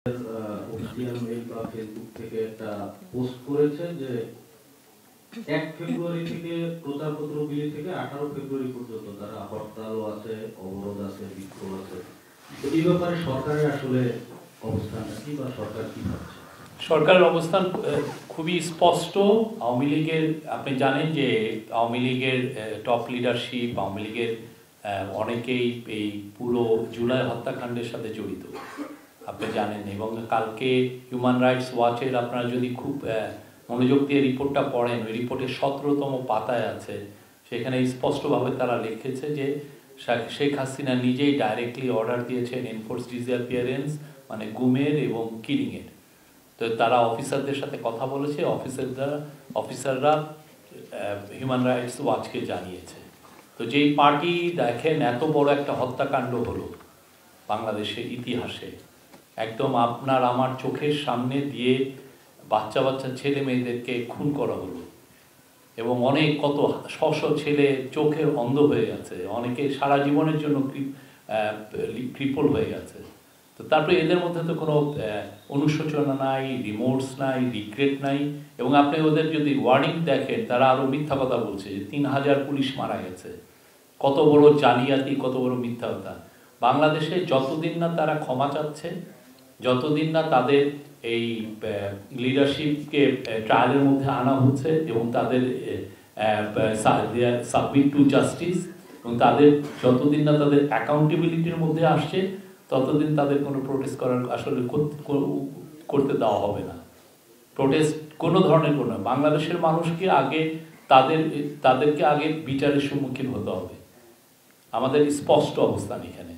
Official mail বা Facebook থেকে একটা পোস্ট করেছে যে 1 ফেব্রুয়ারি থেকে প্রচারপত্র বিলি থেকে 18 ফেব্রুয়ারি পর্যন্ত তারা হরতালও আছে, অবরোধ আছে, বিক্ষোভ আছে। তো এই ব্যাপারে সরকারের আসলে অবস্থানটা কি বা সরকার কি ভাবছে? সরকারের অবস্থান খুবই স্পষ্ট। আওয়ামী লীগের, আপনি জানেন যে আওয়ামী লীগের টপ লিডারশিপ, আওয়ামী লীগের অনেকেই এই পুরো জুলাই হত্যাকাণ্ডের সাথে জড়িত, আপনি জানেন। এবং কালকে হিউম্যান রাইটস ওয়াচের আপনারা যদি খুব মনোযোগ দিয়ে রিপোর্টটা পড়েন, ওই রিপোর্টের 17তম পাতায় আছে, সেখানে স্পষ্টভাবে তারা লিখেছে যে শেখ হাসিনা নিজেই ডাইরেক্টলি অর্ডার দিয়েছেন এনফোর্স ডিসঅ্যাপিয়ারেন্স, মানে গুমের এবং কিলিংয়ের। তো তারা অফিসারদের সাথে কথা বলেছে, অফিসাররা হিউম্যান রাইটস ওয়াচকে জানিয়েছে। তো যেই পার্টি দেখেন এত বড় একটা হত্যাকাণ্ড হলো বাংলাদেশের ইতিহাসে, একদম আপনার আমার চোখের সামনে দিয়ে বাচ্চা বাচ্চা ছেলে মেয়েদেরকে খুন করা হলো, এবং অনেক কত শত ছেলে চোখের অন্ধ হয়ে গেছে, অনেকে সারা জীবনের জন্য ক্রিপল হয়ে গেছে। তো তারপরে এদের মধ্যে তো কোনো অনুশোচনা নাই, রিমোর্স নাই, রিগ্রেট নাই। এবং আপনি ওদের যদি ওয়ার্ডিং দেখেন, তারা আরও মিথ্যা কথা বলছে যে 3000 পুলিশ মারা গেছে। কত বড় জালিয়াতি, কত বড় মিথ্যা কথা। বাংলাদেশে যতদিন না তারা ক্ষমা চাচ্ছে, যতদিন না তাদের এই লিডারশিপকে ট্রায়ালের মধ্যে আনা হচ্ছে এবং তাদের সাবমিট টু জাস্টিস, এবং তাদের যতদিন না তাদের অ্যাকাউন্টেবিলিটির মধ্যে আসছে, ততদিন তাদের কোনো প্রোটেস্ট করার আসলে করতে দেওয়া হবে না। প্রোটেস্ট কোনো ধরনের কোনো, বাংলাদেশের মানুষকে আগে তাদেরকে আগে বিচারের সম্মুখীন হতে হবে। আমাদের স্পষ্ট অবস্থান এখানে।